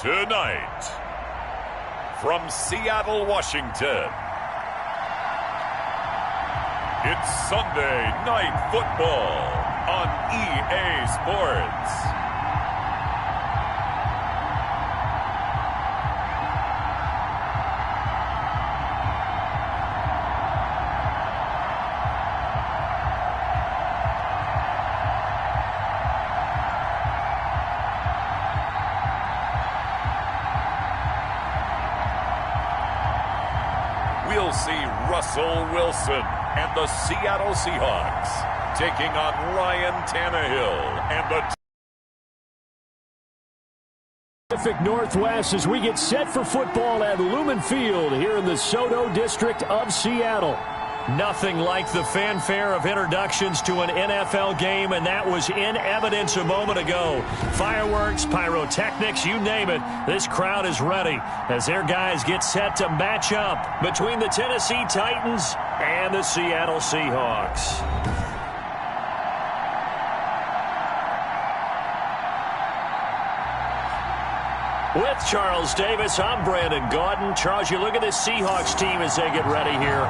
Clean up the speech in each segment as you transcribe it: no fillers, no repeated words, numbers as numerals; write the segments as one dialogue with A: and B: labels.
A: Tonight, from Seattle, Washington, it's Sunday Night Football on EA Sports. We'll see Russell Wilson and the Seattle Seahawks taking on Ryan Tannehill and the
B: Pacific Northwest as we get set for football at Lumen Field here in the Soto district of Seattle. Nothing like the fanfare of introductions to an NFL game, and that was in evidence a moment ago. Fireworks, pyrotechnics, you name it. This crowd is ready as their guys get set to match up between the Tennessee Titans and the Seattle Seahawks. With Charles Davis, I'm Brandon Gaudin. Charles, you look at this Seahawks team as they get ready here.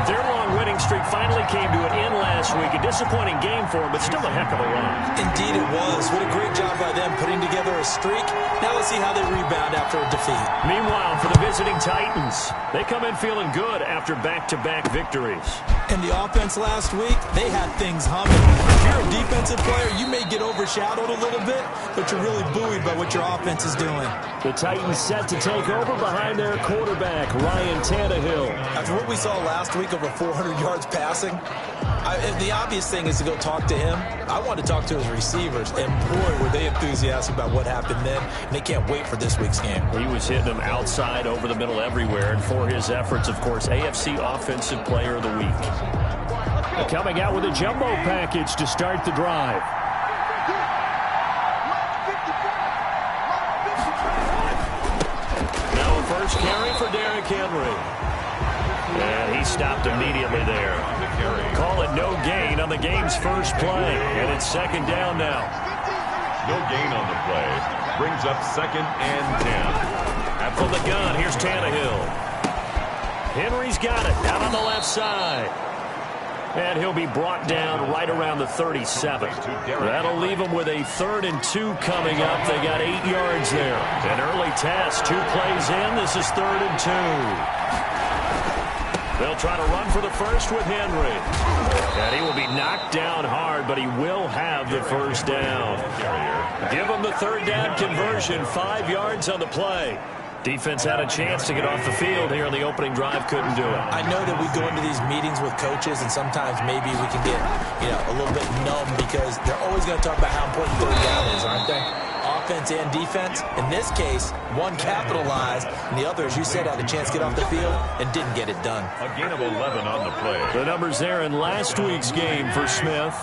B: Their long winning streak finally came to an end last week. A disappointing game for them, but still a heck of a run.
C: Indeed it was. What a great job by them putting together a streak. Now let's see how they rebound after a defeat.
B: Meanwhile, for the visiting Titans, they come in feeling good after back-to-back victories.
C: And the offense last week, they had things humming. If you're a defensive player, you may get overshadowed a little bit, but you're really buoyed by what your offense is doing.
B: The Titans set to take over behind their quarterback, Ryan Tannehill.
C: After what we saw last week, over 400 yards passing, the obvious thing is to go talk to him. I want to talk to his receivers, and boy, were they enthusiastic about what happened then, and they can't wait for this week's game.
B: He was hitting them outside, over the middle, everywhere, and for his efforts, of course, AFC Offensive Player of the Week. Coming out with a jumbo package to start the drive. Now a first carry for Derrick Henry. And he stopped immediately there. Call it no gain on the game's first play. And it's second down now.
A: no gain on the play. Brings up 2nd and 10.
B: From the gun, here's Tannehill. Henry's got it out on the left side. And he'll be brought down right around the 37. That'll leave him with a 3rd and 2 coming up. They got 8 yards there. An early test. 2 plays in. This is 3rd and 2. They'll try to run for the first with Henry. And he will be knocked down hard, but he will have the first down. Give him the 3rd down conversion. 5 yards on the play. Defense had a chance to get off the field here in the opening drive, couldn't do it.
C: I know that we go into these meetings with coaches, and sometimes maybe we can get, a little bit numb because they're always going to talk about how important 3rd down is, aren't they? Offense and defense. In this case, one capitalized, and the other, as you said, had a chance to get off the field and didn't get it done.
A: A gain of 11 on the play.
B: The numbers there in last week's game for Smith.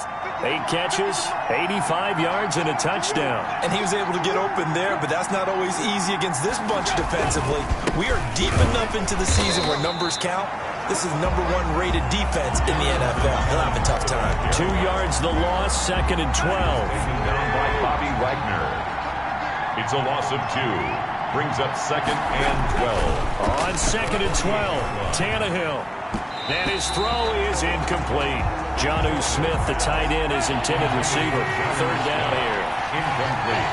B: 8 catches, 85 yards, and a touchdown.
C: And he was able to get open there, but that's not always easy against this bunch defensively. We are deep enough into the season where numbers count. This is #1 rated defense in the NFL. He'll have a tough time.
B: 2 yards the loss, 2nd and 12.
A: Down by Bobby Wagner. It's a loss of 2. Brings up 2nd and 12.
B: On 2nd and 12, Tannehill. And his throw is incomplete. Jonnu Smith, the tight end, his intended receiver. 3rd down here.
A: Incomplete.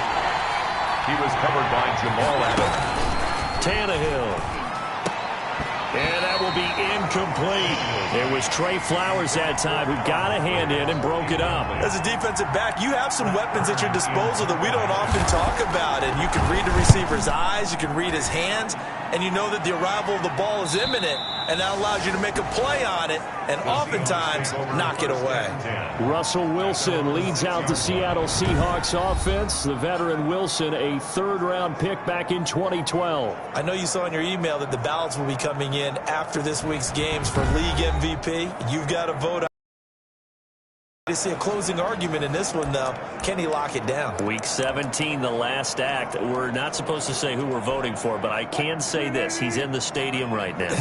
A: He was covered by Jamal Adams.
B: Tannehill. And that will be incomplete. It was Trey Flowers that time who got a hand in and broke it up.
C: As a defensive back, you have some weapons at your disposal that we don't often talk about. And you can read the receiver's eyes, you can read his hands, and you know that the arrival of the ball is imminent, and that allows you to make a play on it and oftentimes knock it away.
B: Russell Wilson leads out the Seattle Seahawks offense. The veteran Wilson, a 3rd-round pick back in 2012.
C: I know you saw in your email that the ballots will be coming in after this week's games for league MVP. You've got to vote on To see a closing argument in this one, though. Can he lock it down?
B: Week 17, the last act. We're not supposed to say who we're voting for, but I can say this. He's in the stadium right now.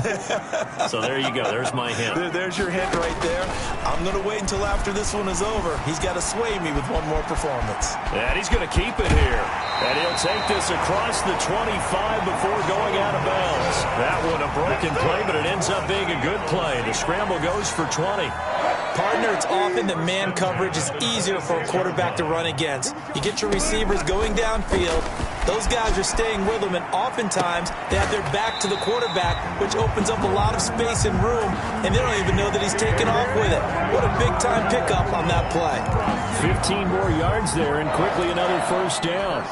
B: So there you go. There's my hint.
C: There's your hint right there. I'm going to wait until after this one is over. He's got to sway me with one more performance.
B: And he's going to keep it here. And he'll take this across the 25 before going out of bounds. That one a broken play, but it ends up being a good play. The scramble goes for 20.
C: Partner, it's often that man coverage is easier for a quarterback to run against. You get your receivers going downfield. Those guys are staying with them, and oftentimes they have their back to the quarterback, which opens up a lot of space and room, and they don't even know that he's taken off with it. What a big-time pickup on that play.
B: 15 more yards there, and quickly another first down.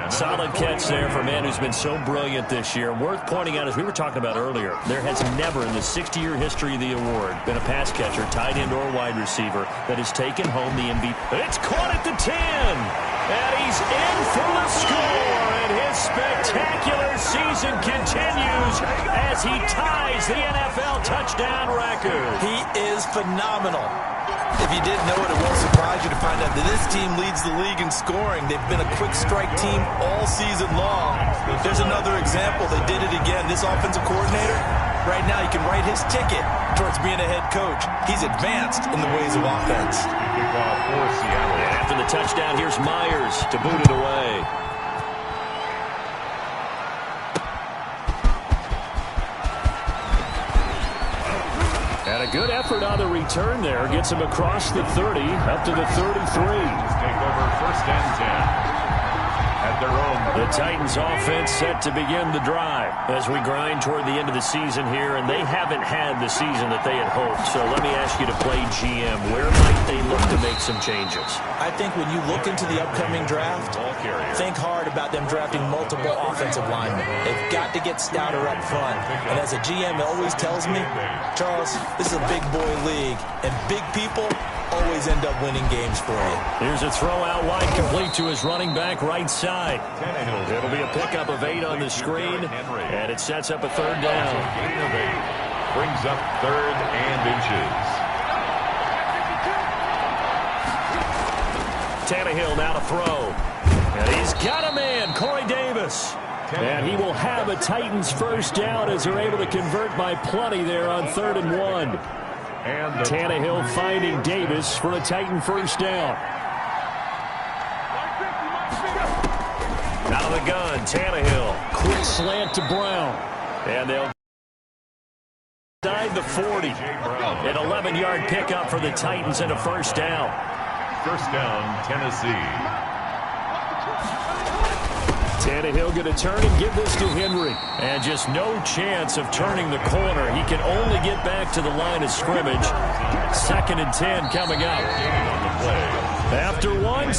B: Solid catch there for a man who's been so brilliant this year. Worth pointing out, as we were talking about earlier, there has never in the 60-year history of the award been a pass catcher, tight end, or wide receiver that has taken home the MVP. It's caught at the 10, and he's in for the score. And his spectacular season continues as he ties the NFL touchdown record.
C: He is phenomenal. If you didn't know it, it won't surprise you to find out that this team leads the league in scoring. They've been a quick strike team all season long. There's another example. They did it again. This offensive coordinator, right now he can write his ticket towards being a head coach. He's advanced in the ways of offense.
B: And after the touchdown, here's Myers to boot it away. And a good effort on the return there. Gets him across the 30, up to the 33.
A: Take over first and 10. At their own.
B: The Titans offense set to begin the drive as we grind toward the end of the season here, and they haven't had the season that they had hoped. So let me ask you to play GM. Where might they look to make some changes?
C: I think when you look into the upcoming draft, think hard about them drafting multiple offensive linemen. They've got to get stouter up front. And as a GM always tells me, Charles, this is a big boy league, and big people always end up winning games for you.
B: Here's a throw out wide, complete to his running back right side. It'll be a pickup of 8 on the screen, and it sets up a third down.
A: Brings up 3rd and inches.
B: Tannehill now to throw. And he's got a man, Corey Davis. And he will have a Titans first down as they're able to convert by plenty there on 3rd and 1. Tannehill finding Davis for a Titan first down. Out of the gun, Tannehill. Quick slant to Brown. And they'll inside the 40. An 11-yard pickup for the Titans and a first down.
A: First down, Tennessee.
B: Tannehill going to turn and give this to Henry. And just no chance of turning the corner. He can only get back to the line of scrimmage. 2nd and 10 coming up. After 1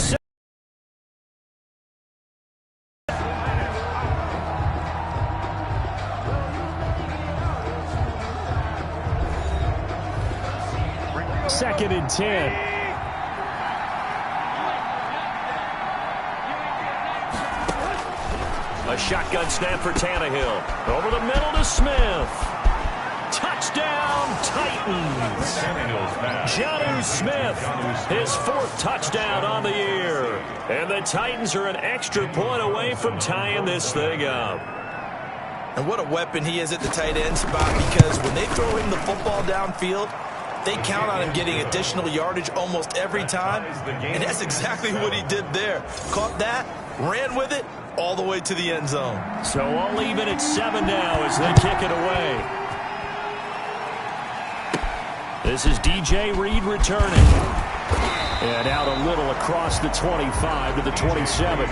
B: 2nd and 10. A shotgun snap for Tannehill. Over the middle to Smith. Touchdown, Titans. Jonnu Smith, his 4th touchdown on the year. And the Titans are an extra point away from tying this thing up.
C: And what a weapon he is at the tight end spot, because when they throw him the football downfield, they count on him getting additional yardage almost every time. And that's exactly what he did there. Caught that, ran with it, all the way to the end zone.
B: So all even at 7 now as they kick it away. This is DJ Reed returning. And out a little across the 25 to the 27.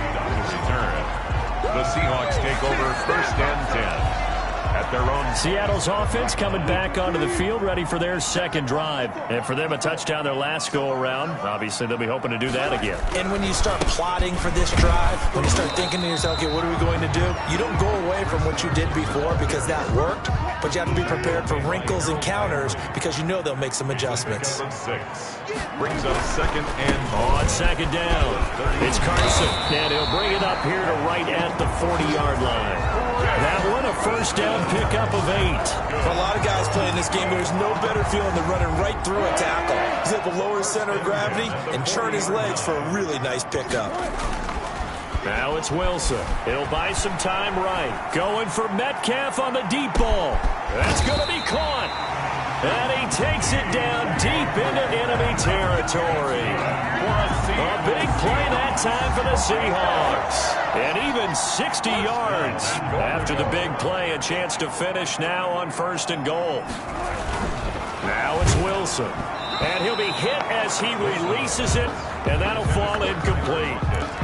A: The Seahawks take over first and 10. At their own.
B: Seattle's offense coming back onto the field, ready for their second drive. And for them, a touchdown their last go-around. Obviously, they'll be hoping to do that again.
C: And when you start plotting for this drive, when you start thinking to yourself, okay, what are we going to do? You don't go away from what you did before because that worked, but you have to be prepared for wrinkles and counters because you know they'll make some adjustments.
A: 6 brings up 2nd and
B: on 2nd down. It's Carson, and he'll bring it up here to right at the 40-yard line. That one a first down pickup of 8.
C: For a lot of guys playing this game, there's no better feeling than running right through a tackle. He's able to lower his center of gravity and churn his legs for a really nice pickup.
B: Now it's Wilson. He'll buy some time right. Going for Metcalf on the deep ball. That's going to be caught. And he takes it down deep into enemy territory. A big play that time for the Seahawks. And even 60 yards. After the big play, a chance to finish now on 1st and goal. Now it's Wilson. And he'll be hit as he releases it, and that'll fall incomplete.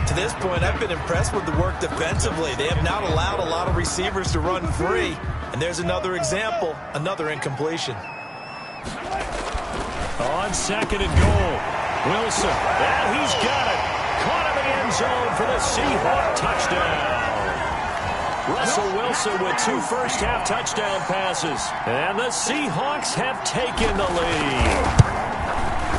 C: To this point, I've been impressed with the work defensively. They have not allowed a lot of receivers to run free. And there's another example, another incompletion.
B: On 2nd and goal, Wilson. And he's got it. Caught in the end zone for the Seahawks touchdown. Russell Wilson with 2 first-half touchdown passes. And the Seahawks have taken the lead.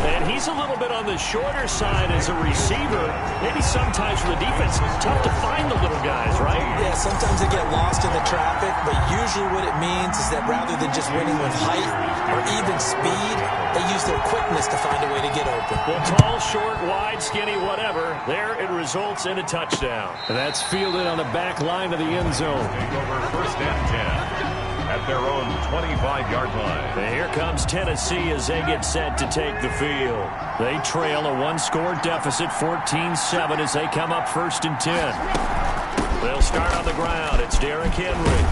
B: And he's a little bit on the shorter side as a receiver. Maybe sometimes for the defense, tough to find the little guys, right?
C: Yeah, sometimes they get lost in the traffic, but usually what it means is that rather than just winning with height or even speed, they use their quickness to find a way to get open.
B: Well, tall, short, wide, skinny, whatever, there it results in a touchdown. And that's fielded on the back line of the end zone.
A: Over 1st and 10. At their own 25-yard line.
B: And here comes Tennessee as they get set to take the field. They trail a 1-score deficit, 14-7, as they come up 1st and 10. They'll start on the ground. It's Derrick Henry.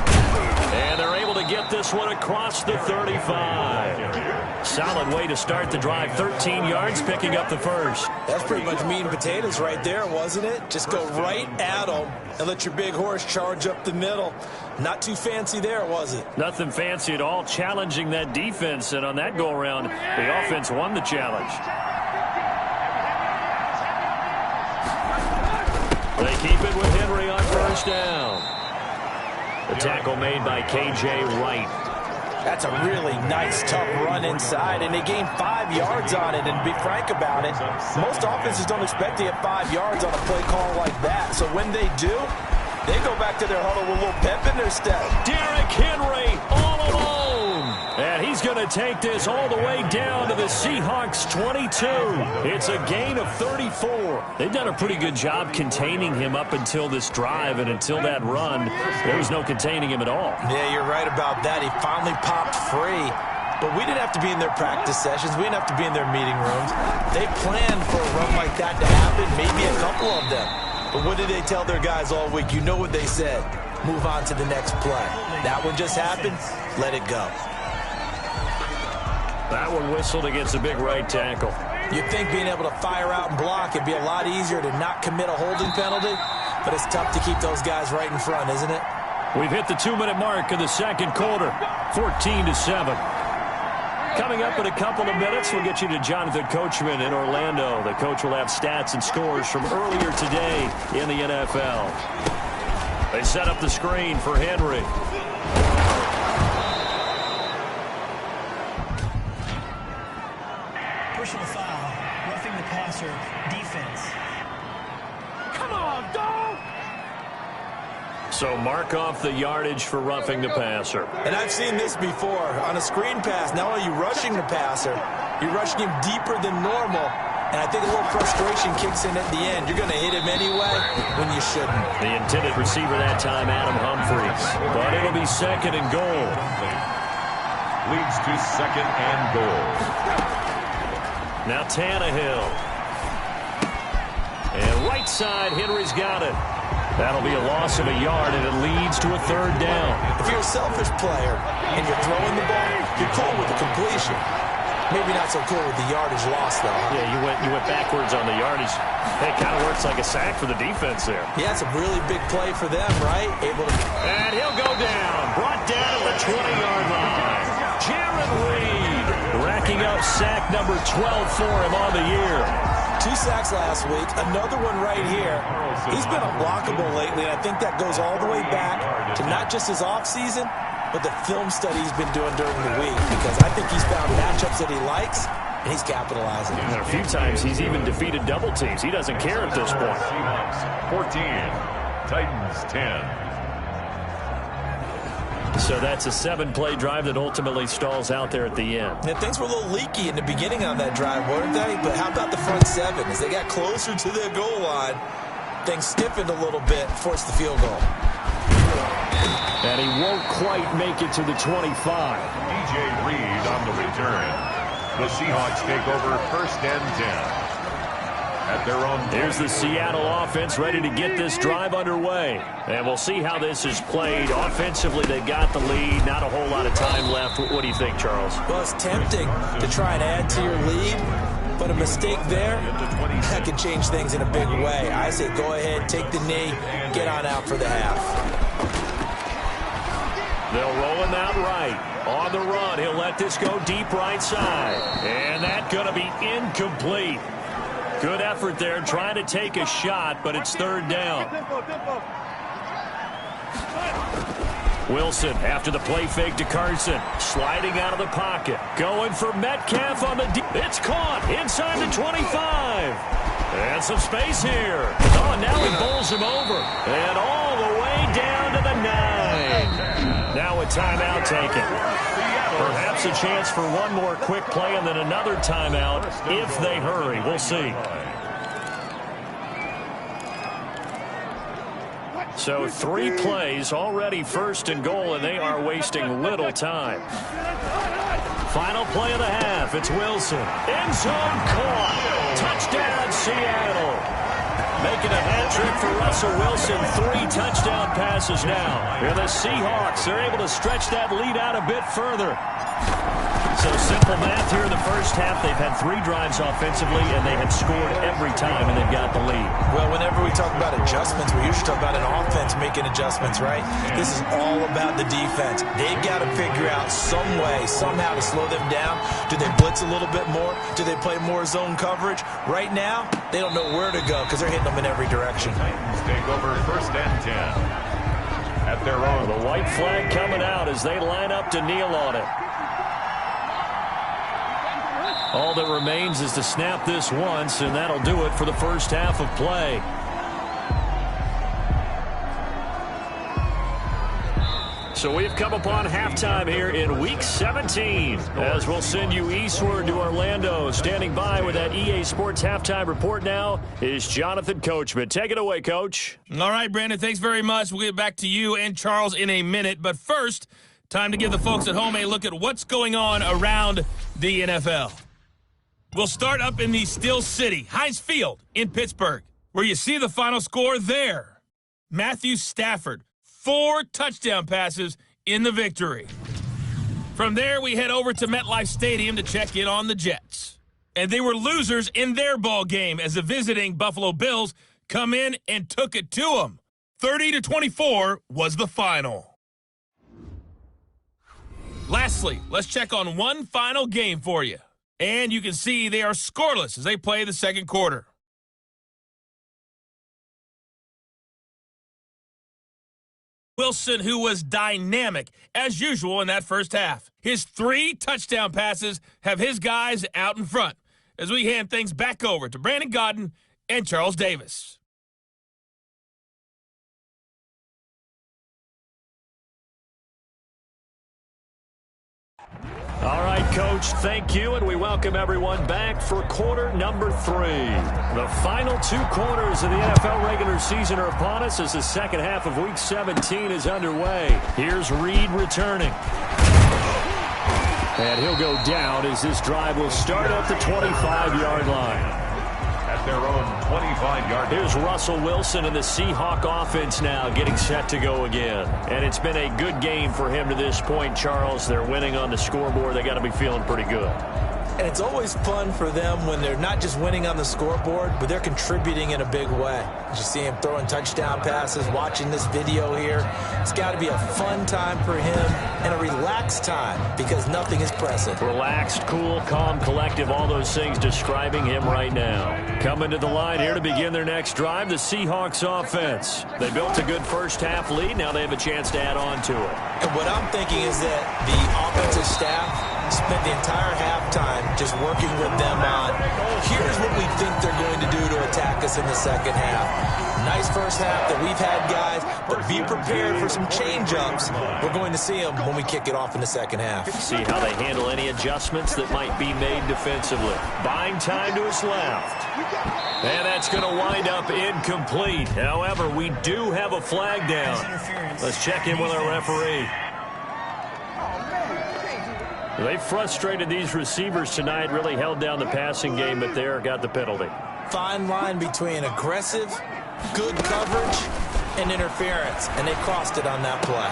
B: And they're able to get this one across the 35. Solid way to start the drive. 13 yards, picking up the first.
C: That's pretty much meat and potatoes right there, wasn't it? Just go right at them and let your big horse charge up the middle. Not too fancy there, was it?
B: Nothing fancy at all. Challenging that defense, and on that go-around, the offense won the challenge. They keep it with Henry on 1st down. The tackle made by K.J. Wright.
C: That's a really nice, tough run inside, and they gained 5 yards on it. And to be frank about it, most offenses don't expect to get 5 yards on a play call like that. So when they do, they go back to their huddle with a little pep in their step.
B: Derrick Henry all alone. And he's going to take this all the way down to the Seahawks 22. It's a gain of 34. They've done a pretty good job containing him up until this drive, and until that run, there was no containing him at all.
C: Yeah, you're right about that. He finally popped free. But we didn't have to be in their practice sessions. We didn't have to be in their meeting rooms. They planned for a run like that to happen, maybe a couple of them. But what did they tell their guys all week? You know what they said. Move on to the next play. That one just happened. Let it go.
B: That one whistled against a big right tackle.
C: You'd think being able to fire out and block it'd be a lot easier to not commit a holding penalty. But it's tough to keep those guys right in front, isn't it?
B: We've hit the 2-minute mark in the 2nd quarter. 14-7. Coming up in a couple of minutes, we'll get you to Jonathan Coachman in Orlando. The coach will have stats and scores from earlier today in the NFL. They set up the screen for Henry.
D: Personal foul, roughing the passer, defense.
B: Come on, dog! So mark off the yardage for roughing the passer.
C: And I've seen this before. On a screen pass, not only are you rushing the passer, you're rushing him deeper than normal. And I think a little frustration kicks in at the end. You're going to hit him anyway when you shouldn't.
B: The intended receiver that time, Adam Humphries. But it'll be 2nd and goal.
A: Leads to 2nd and goal.
B: Now Tannehill. And right side, Henry's got it. That'll be a loss of a yard, and it leads to a 3rd down.
C: If you're a selfish player and you're throwing the ball, you're cool with the completion. Maybe not so cool with the yardage loss, though.
B: Yeah, you went backwards on the yardage. Hey, it kind of works like a sack for the defense there.
C: Yeah, it's a really big play for them, right? Able to...
B: And he'll go down. Brought down at the 20-yard line. Jaron Reed racking up sack number 12 for him on the year.
C: 2 sacks last week, another one right here. He's been unblockable lately, and I think that goes all the way back to not just his offseason, but the film study he's been doing during the week, because I think he's found matchups that he likes, and he's capitalizing.
B: And a few times he's even defeated double teams. He doesn't care at this point.
A: Seahawks 14, Titans 10.
B: So that's a 7-play drive that ultimately stalls out there at the end.
C: And things were a little leaky in the beginning on that drive, weren't they? But how about the front 7? As they got closer to their goal line, things stiffened a little bit, forced the field goal.
B: And he won't quite make it to the 25.
A: DJ Reed on the return. The Seahawks take over 1st and 10. At their own.
B: Here's the Seattle offense ready to get this drive underway. And we'll see how this is played. Offensively, they got the lead. Not a whole lot of time left. What do you think, Charles?
C: Well, it's tempting to try and add to your lead, but a mistake there, that could change things in a big way. I say go ahead, take the knee, get on out for the half.
B: They'll roll him out right. On the run, he'll let this go deep right side. And that's going to be incomplete. Good effort there, trying to take a shot, but it's 3rd down. Wilson, after the play fake to Carson, sliding out of the pocket. Going for Metcalf on the deep. It's caught inside the 25. And some space here. Oh, now he bowls him over. And all the way down to the 9. Now a timeout taken. Perhaps a chance for one more quick play and then another timeout if they hurry. We'll see. So 3 plays, already 1st and goal, and they are wasting little time. Final play of the half. It's Wilson. End zone caught. Touchdown, Seattle. Making a hat trick for Russell Wilson. 3 touchdown passes now. And the Seahawks are able to stretch that lead out a bit further. So simple math here in the first half. They've had 3 drives offensively, and they have scored every time, and they've got the lead.
C: Well, whenever we talk about adjustments, we usually talk about an offense making adjustments, right? This is all about the defense. They've got to figure out some way, somehow to slow them down. Do they blitz a little bit more? Do they play more zone coverage? Right now, they don't know where to go because they're hitting them in every direction.
A: Titans take over 1st and 10. At their own.
B: The white flag coming out as they line up to kneel on it. All that remains is to snap this once, and that'll do it for the first half of play. So we've come upon halftime here in Week 17, as we'll send you eastward to Orlando. Standing by with that EA Sports halftime report now is Jonathan Coachman. Take it away, Coach.
E: All right, Brandon, thanks very much. We'll get back to you and Charles in a minute. But first, time to give the folks at home a look at what's going on around the NFL. We'll start up in the Steel City, Heinz Field in Pittsburgh, where you see the final score there. Matthew Stafford, 4 touchdown passes in the victory. From there, we head over to MetLife Stadium to check in on the Jets. And they were losers in their ball game as the visiting Buffalo Bills come in and took it to them. 30-24 was the final. Lastly, let's check on one final game for you. And you can see they are scoreless as they play the second quarter. Wilson, who was dynamic, as usual in that first half. His 3 touchdown passes have his guys out in front as we hand things back over to Brandon Godden and Charles Davis.
B: All right, Coach, thank you, and we welcome everyone back for quarter number 3. The final 2 quarters of the NFL regular season are upon us as the second half of Week 17 is underway. Here's Reed returning. And he'll go down as this drive will start at the 25-yard line.
A: At their own 25-yard.
B: Here's Russell Wilson and the Seahawk offense now getting set to go again. And it's been a good game for him to this point, Charles. They're winning on the scoreboard. They got to be feeling pretty good.
C: And it's always fun for them when they're not just winning on the scoreboard, but they're contributing in a big way. You see him throwing touchdown passes, watching this video here. It's got to be a fun time for him and a relaxed time because nothing is pressing.
B: Relaxed, cool, calm, collective, all those things describing him right now. Coming to the line here to begin their next drive, the Seahawks offense. They built a good first half lead. Now they have a chance to add on to it.
C: And what I'm thinking is that the offensive staff spent the entire halftime just working with them on, here's what we think they're going to do to attack us in the second half. Nice first half that we've had, guys, but be prepared for some change-ups. We're going to see them when we kick it off in the second half.
B: See how they handle any adjustments that might be made defensively. Buying time to his left. And that's going to wind up incomplete. However, we do have a flag down. Let's check in with our referee. They frustrated these receivers tonight, really held down the passing game, but there got the penalty.
C: Fine line between aggressive, good coverage, and interference, and they crossed it on that play.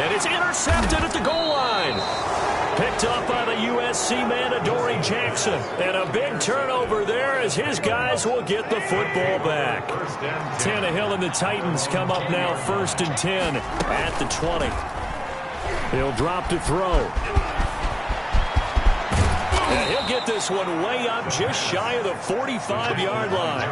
B: And it's intercepted at the goal line. Picked up by the USC man, Adoree Jackson. And a big turnover there as his guys will get the football back. Tannehill and the Titans come up now 1st and 10 at the 20. He'll drop to throw. And he'll get this one way up just shy of the 45-yard line.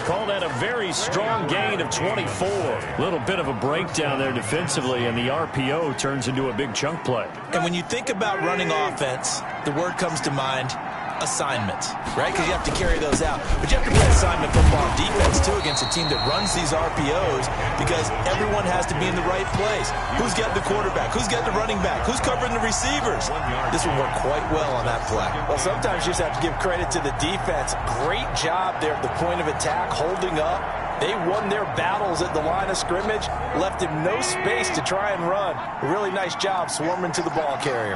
B: Call that a very strong gain of 24. A little bit of a breakdown there defensively, and the RPO turns into a big chunk play.
C: And when you think about running offense, the word comes to mind, assignment, right? Because you have to carry those out. But you have to play assignment football on defense, too, against a team that runs these RPOs because everyone has to be in the right place. Who's got the quarterback? Who's got the running back? Who's covering the receivers? This will work quite well on that play. Well, sometimes you just have to give credit to the defense. Great job there at the point of attack, holding up. They won their battles at the line of scrimmage, left him no space to try and run. A really nice job swarming to the ball carrier.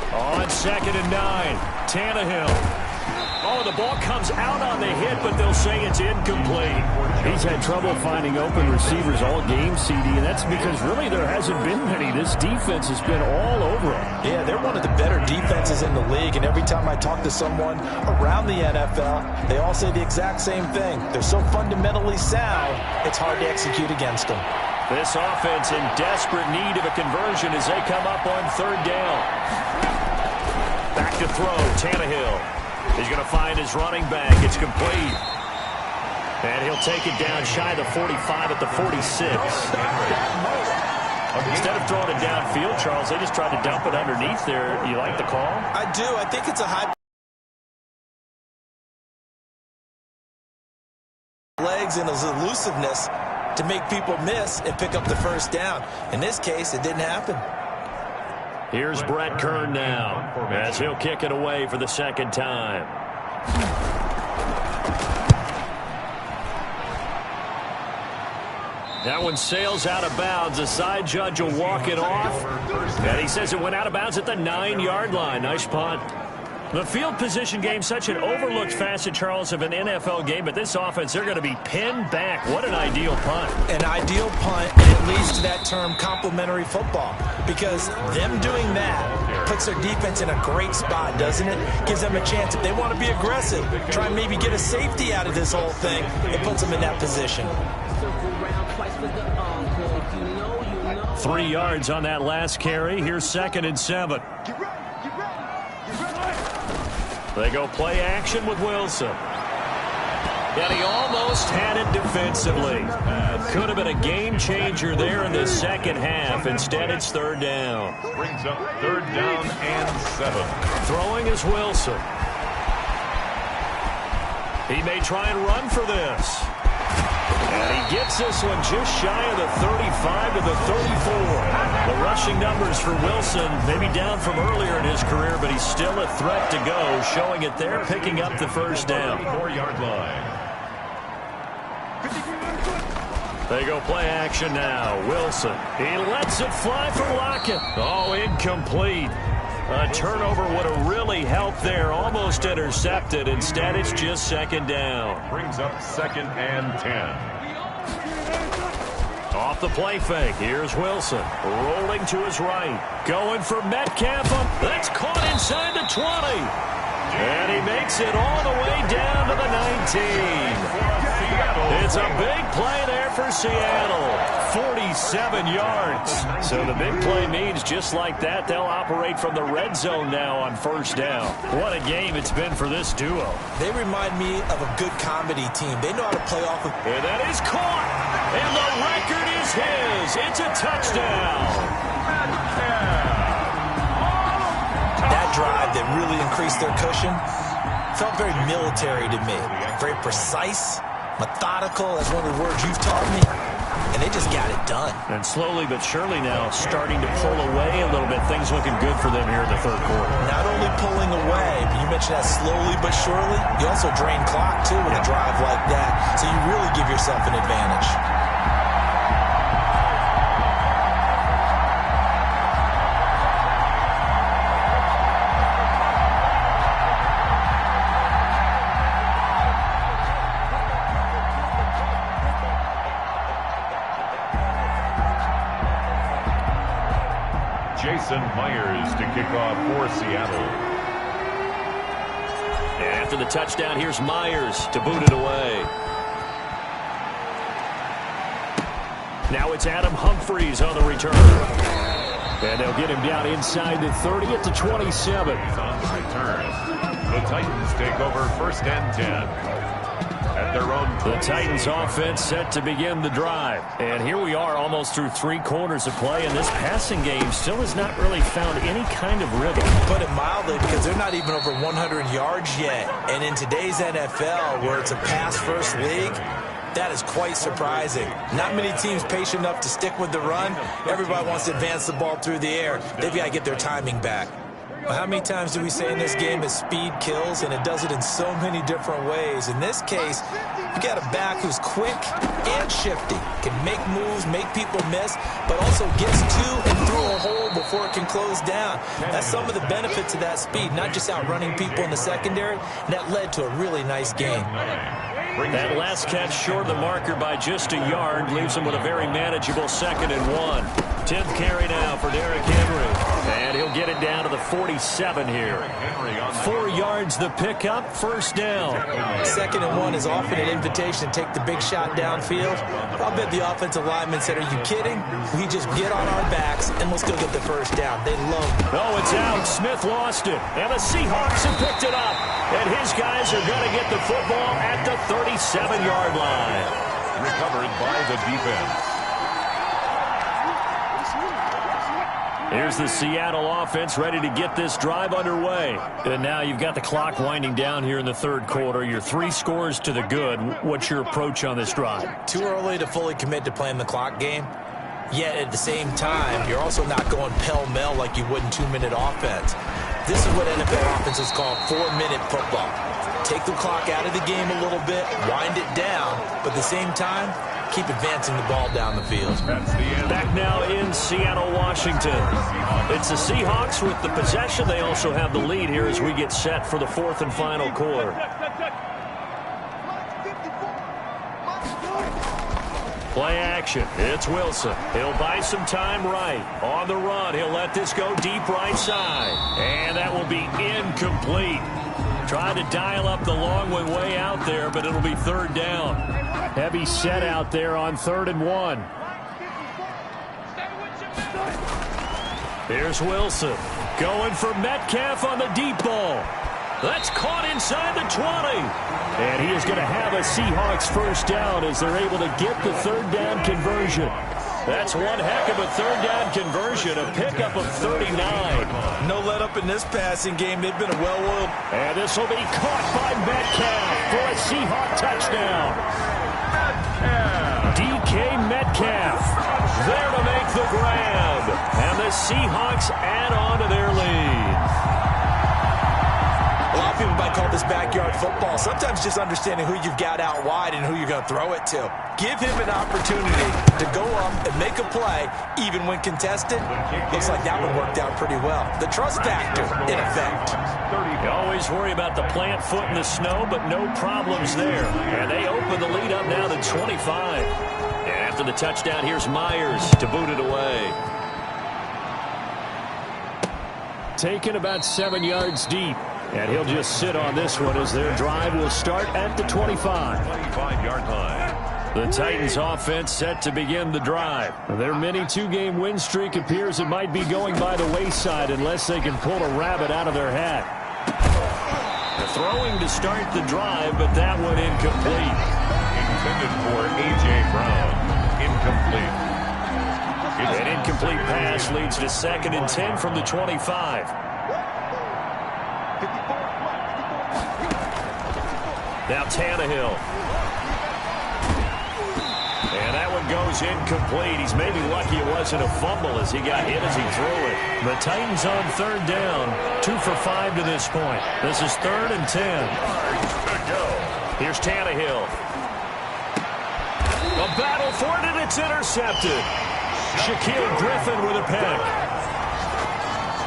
B: On 2nd and 9, Tannehill. Oh, the ball comes out on the hit, but they'll say it's incomplete. He's had trouble finding open receivers all game, CD, and that's because really there hasn't been many. This defense has been all over him.
C: Yeah, they're one of the better defenses in the league, and every time I talk to someone around the NFL, they all say the exact same thing. They're so fundamentally sound, it's hard to execute against them.
B: This offense in desperate need of a conversion as they come up on 3rd down. Back to throw, Tannehill. He's going to find his running back. It's complete. And he'll take it down shy of the 45 at the 46. Instead of throwing it downfield, Charles, they just tried to dump it underneath there. You like the call?
C: I do. I think it's a high legs and his elusiveness to make people miss and pick up the 1st down. In this case, it didn't happen.
B: Here's Brett Kern now as he'll kick it away for the 2nd time. That one sails out of bounds. The side judge will walk it off. And he says it went out of bounds at the 9-yard line. Nice punt. The field position game, such an overlooked facet, Charles, of an NFL game, but this offense, they're going to be pinned back. What an ideal punt.
C: An ideal punt, and it leads to that term complementary football, because them doing that puts their defense in a great spot, doesn't it? Gives them a chance. If they want to be aggressive, try and maybe get a safety out of this whole thing, it puts them in that position.
B: 3 yards on that last carry. Here's 2nd and 7. They go play action with Wilson. And he almost had it defensively. Could have been a game changer there in the second half. Instead, it's 3rd down.
A: Brings up 3rd down and 7.
B: Throwing is Wilson. He may try and run for this. And he gets this one just shy of the 35 to the 34. The rushing numbers for Wilson maybe down from earlier in his career, but he's still a threat to go, showing it there, picking up the 1st down.
A: 4-yard line.
B: They go play action now. Wilson. He lets it fly for Lockett. Oh, incomplete. A turnover would have really helped there. Almost intercepted. Instead, it's just 2nd down.
A: Brings up 2nd and 10.
B: Off the play fake. Here's Wilson. Rolling to his right. Going for Metcalf. That's caught inside the 20. And he makes it all the way down to the 19. It's a big play there for Seattle. 47 yards. So the big play means just like that, they'll operate from the red zone now on 1st down. What a game it's been for this duo.
C: They remind me of a good comedy team. They know how to play off of...
B: And that is caught. And the record is his. It's a touchdown.
C: drive that really increased their cushion felt very military to me. Very precise, methodical, that's one of the words you've taught me. And they just got it done.
B: And slowly but surely now starting to pull away a little bit. Things looking good for them here in the third quarter.
C: Not only pulling away, but you mentioned that slowly but surely. You also drain clock, too, with a drive like that. So you really give yourself an advantage.
A: Jason Myers to kick off for Seattle.
B: And after the touchdown, here's Myers to boot it away. Now it's Adam Humphries on the return. And they'll get him down inside the 30 at the 27.
A: On the return. The Titans take over first and 10. At their own.
B: The Titans offense set to begin the drive. And here we are almost through 3 quarters of play, and this passing game still has not really found any kind of rhythm.
C: Put it mildly, because they're not even over 100 yards yet. And in today's NFL, where it's a pass-first league, that is quite surprising. Not many teams patient enough to stick with the run. Everybody wants to advance the ball through the air. They've got to get their timing back. But how many times do we say in this game that speed kills, and it does it in so many different ways? In this case, you got a back who's quick and shifty, can make moves, make people miss, but also gets to and through a hole before it can close down. That's some of the benefits of that speed, not just outrunning people in the secondary, and that led to a really nice game.
B: That last catch short of the marker by just a yard leaves him with a very manageable 2nd and 1. 10th carry now for Derrick Henry. And he'll get it down to the 47 here. 4 yards the pickup, first down.
C: 2nd and 1 is often an invitation to take the big shot downfield. I'll bet the offensive lineman said, "Are you kidding? We just get on our backs and let's go get the first down." They love it.
B: Oh, it's out. Smith lost it. And the Seahawks have picked it up. And his guys are going to get the football at the 37-yard line.
A: Recovered by the defense.
B: Here's the Seattle offense ready to get this drive underway. And now you've got the clock winding down here in the third quarter. You're 3 scores to the good. What's your approach on this drive?
C: Too early to fully commit to playing the clock game. Yet at the same time, you're also not going pell-mell like you would in 2-minute offense. This is what NFL offenses call 4-minute football. Take the clock out of the game a little bit, wind it down, but at the same time, keep advancing the ball down the field.
B: Back now in Seattle, Washington. It's the Seahawks with the possession. They also have the lead here as we get set for the 4th and final quarter. Play action. It's Wilson. He'll buy some time right. On the run, he'll let this go deep right side. And that will be incomplete. Trying to dial up the long one way out there, but it'll be 3rd down. Heavy set out there on 3rd and 1. Here's Wilson. Going for Metcalf on the deep ball. That's caught inside the 20. And he is going to have a Seahawks first down as they're able to get the 3rd down conversion. That's one heck of a 3rd down conversion, a pickup of 39.
C: No let up in this passing game. They've been a well-oiled.
B: And this will be caught by Metcalf for a Seahawk touchdown. DK Metcalf there to make the grab. And the Seahawks add on to their lead.
C: A lot of people might call this backyard football. Sometimes just understanding who you've got out wide and who you're going to throw it to. Give him an opportunity to go up and make a play, even when contested. Looks like that one worked out pretty well. The trust factor, in effect.
B: You always worry about the plant foot in the snow, but no problems there. And they open the lead up now to 25. And after the touchdown, here's Myers to boot it away. Taken about 7 yards deep. And he'll just sit on this one as their drive will start at the 25.
A: 25-yard line.
B: The Titans offense set to begin the drive. Their mini 2-game win streak appears it might be going by the wayside unless they can pull a rabbit out of their hat. Throwing to start the drive, but that one incomplete.
A: Intended for A.J. Brown. Incomplete.
B: An incomplete pass leads to 2nd and 10 from the 25. Now Tannehill. And that one goes incomplete. He's maybe lucky it wasn't a fumble as he got hit as he threw it. The Titans on third down. 2 for 5 to this point. This is 3rd and 10. Here's Tannehill. A battle for it, and it's intercepted. Shaquille Griffin with a pick.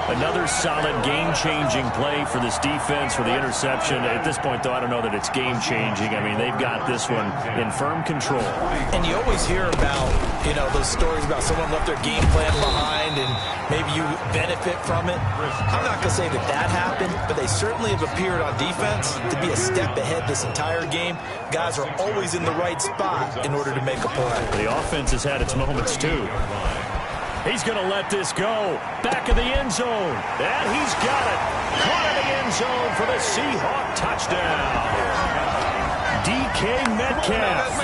B: Another solid game-changing play for this defense for the interception. At this point, though, I don't know that it's game-changing. I mean, they've got this one in firm control.
C: And you always hear about, those stories about someone left their game plan behind and maybe you benefit from it. I'm not going to say that that happened, but they certainly have appeared on defense to be a step ahead this entire game. Guys are always in the right spot in order to make a play.
B: The offense has had its moments, too. He's going to let this go. Back of the end zone. And he's got it. Caught in the end zone for the Seahawks touchdown. DK Metcalf,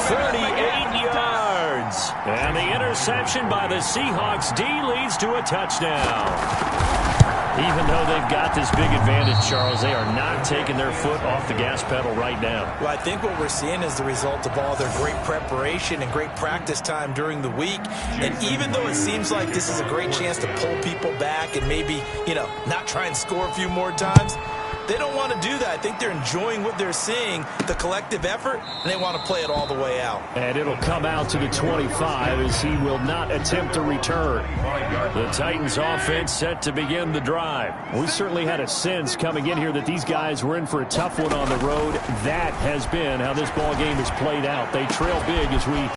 B: 38 yards. And the interception by the Seahawks D leads to a touchdown. Even though they've got this big advantage, Charles, they are not taking their foot off the gas pedal right now.
C: Well, I think what we're seeing is the result of all their great preparation and great practice time during the week. And even though it seems like this is a great chance to pull people back and maybe, not try and score a few more times, they don't want to do that. I think they're enjoying what they're seeing, the collective effort, and they want to play it all the way out.
B: And it'll come out to the 25 as he will not attempt to return. The Titans offense set to begin the drive. We certainly had a sense coming in here that these guys were in for a tough one on the road. That has been how this ball game has played out. They trail big as we...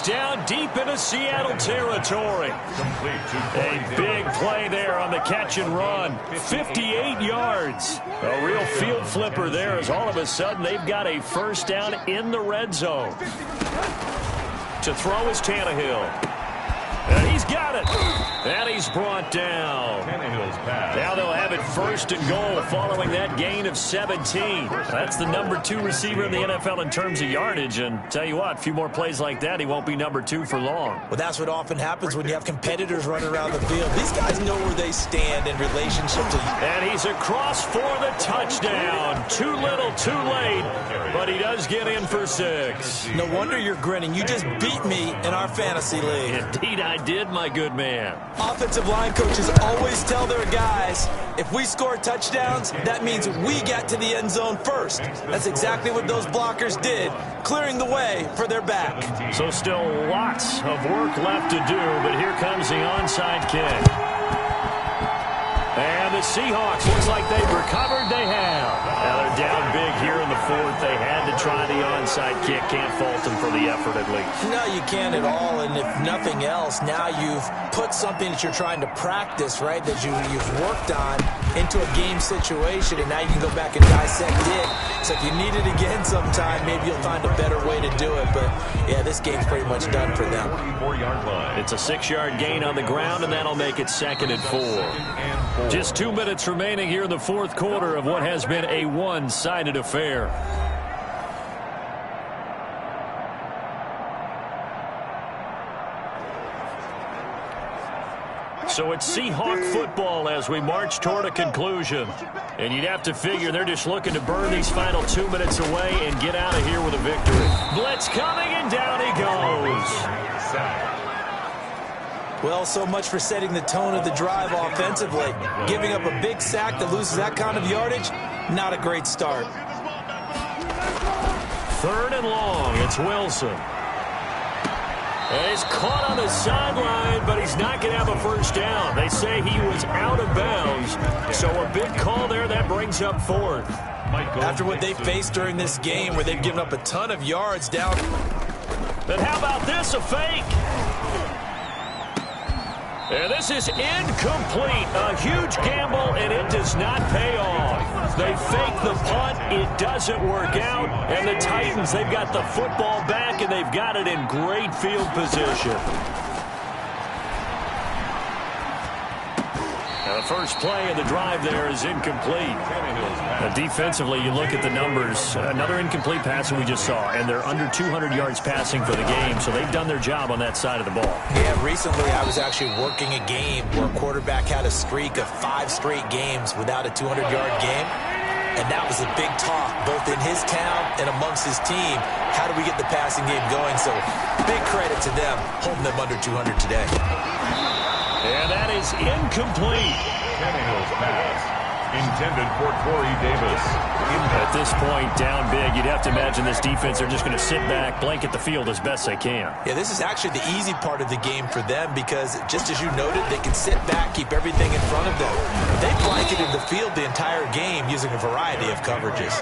B: down deep into Seattle territory. A big play there on the catch and run. 58 yards. A real field flipper there as all of a sudden they've got a first down in the red zone. To throw is Tannehill. And he's got it. And he's brought down. Now they'll have it 1st and goal following that gain of 17. That's the number 2 receiver in the NFL in terms of yardage. And tell you what, a few more plays like that, he won't be number 2 for long.
C: Well, that's what often happens when you have competitors running around the field. These guys know where they stand in relationship to...
B: And he's across for the touchdown. Too little, too late. But he does get in for 6.
C: No wonder you're grinning. You just beat me in our fantasy league.
B: Indeed, I did, my good man.
C: Offensive line coaches always tell their guys, if we score touchdowns, that means we get to the end zone first. That's exactly what those blockers did, clearing the way for their back.
B: So still lots of work left to do, but here comes the onside kick. And the Seahawks, looks like they've recovered. They have. Now they're down big here in the 4th. They had to try the onside kick. Can't fault them for the effort, at least.
C: No, you can't at all. And if nothing else, now you've put something that you're trying to practice, right, that you've worked on into a game situation, and now you can go back and dissect it. So if you need it again sometime, maybe you'll find a better way to do it. But, yeah, this game's pretty much done for them.
B: It's a 6-yard gain on the ground, and that'll make it 2nd and 4. Just 2 minutes remaining here in the 4th quarter of what has been a one-sided affair. So it's Seahawk football as we march toward a conclusion. And you'd have to figure they're just looking to burn these final 2 minutes away and get out of here with a victory. Blitz coming, and down he goes.
C: Well, so much for setting the tone of the drive offensively. Giving up a big sack that loses that kind of yardage, not a great start.
B: 3rd and long, it's Wilson. And he's caught on the sideline, but he's not going to have a first down. They say he was out of bounds, so a big call there. That brings up 4th.
C: After what they faced during this game where they've given up a ton of yards down.
B: But how about this, a fake? And this is incomplete. A huge gamble, and it does not pay off. They fake the punt. It doesn't work out. And the Titans, they've got the football back, and they've got it in great field position. Now The first play of the drive there is incomplete. Defensively, you look at the numbers. Another incomplete pass that we just saw, and they're under 200 yards passing for the game, so they've done their job on that side of the ball.
C: Yeah, recently I was actually working a game where a quarterback had a streak of 5 straight games without a 200-yard game. And that was a big talk, both in his town and amongst his team. How do we get the passing game going? So big credit to them, holding them under 200 today.
B: And that is incomplete.
A: Tannehill's pass intended for Corey Davis.
B: At this point, down big, you'd have to imagine this defense are just going to sit back, blanket the field as best they can.
C: Yeah, this is actually the easy part of the game for them because, just as you noted, they can sit back, keep everything in front of them. They blanketed the field the entire game using a variety of coverages.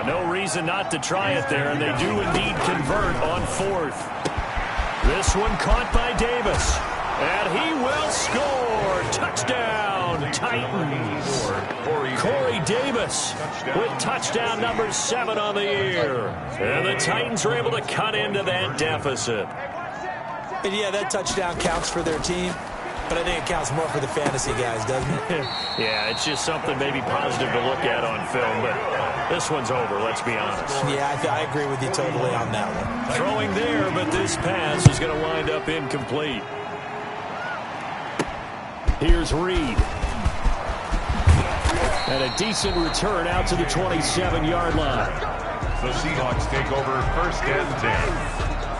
B: No reason not to try it there, and they do indeed convert on 4th. This one caught by Davis, and he will score. Touchdown, Titans. Corey Davis with touchdown number 7 on the year. And the Titans are able to cut into that deficit.
C: And yeah, that touchdown counts for their team, but I think it counts more for the fantasy guys, doesn't it?
B: Yeah, it's just something maybe positive to look at on film, but this one's over, let's be honest.
C: Yeah, I agree with you totally on that one.
B: Throwing there, but this pass is going to wind up incomplete. Here's Reed. And a decent return out to the 27-yard line.
A: The Seahawks take over 1st and 10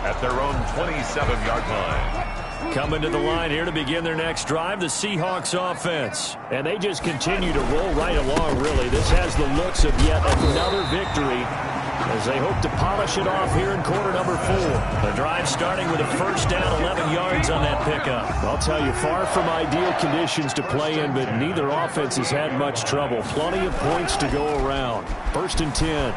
A: at their own 27-yard line.
B: Coming to the line here to begin their next drive, the Seahawks offense. And they just continue to roll right along, really. This has the looks of yet another victory as they hope to polish it off here in quarter number 4. The drive starting with a first down, 11 yards on that pickup. I'll tell you, far from ideal conditions to play in, but neither offense has had much trouble. Plenty of points to go around. 1st and 10.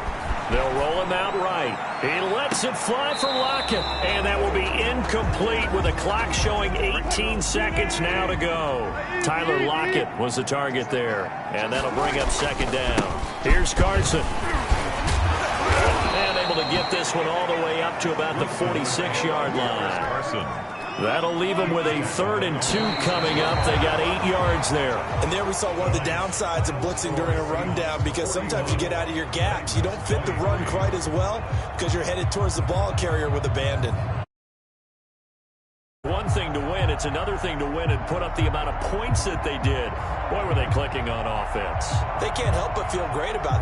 B: They'll roll him out right. He lets it fly for Lockett, and that will be incomplete with the clock showing 18 seconds now to go. Tyler Lockett was the target there, and that'll bring up 2nd down. Here's Carson. And able to get this one all the way up to about the 46-yard line. That'll leave them with a 3rd and 2 coming up. They got 8 yards there.
C: And there we saw one of the downsides of blitzing during a rundown because sometimes you get out of your gaps. You don't fit the run quite as well because you're headed towards the ball carrier with abandon.
B: One thing to win, it's another thing to win and put up the amount of points that they did. Boy, were they clicking on offense.
C: They can't help but feel great about them.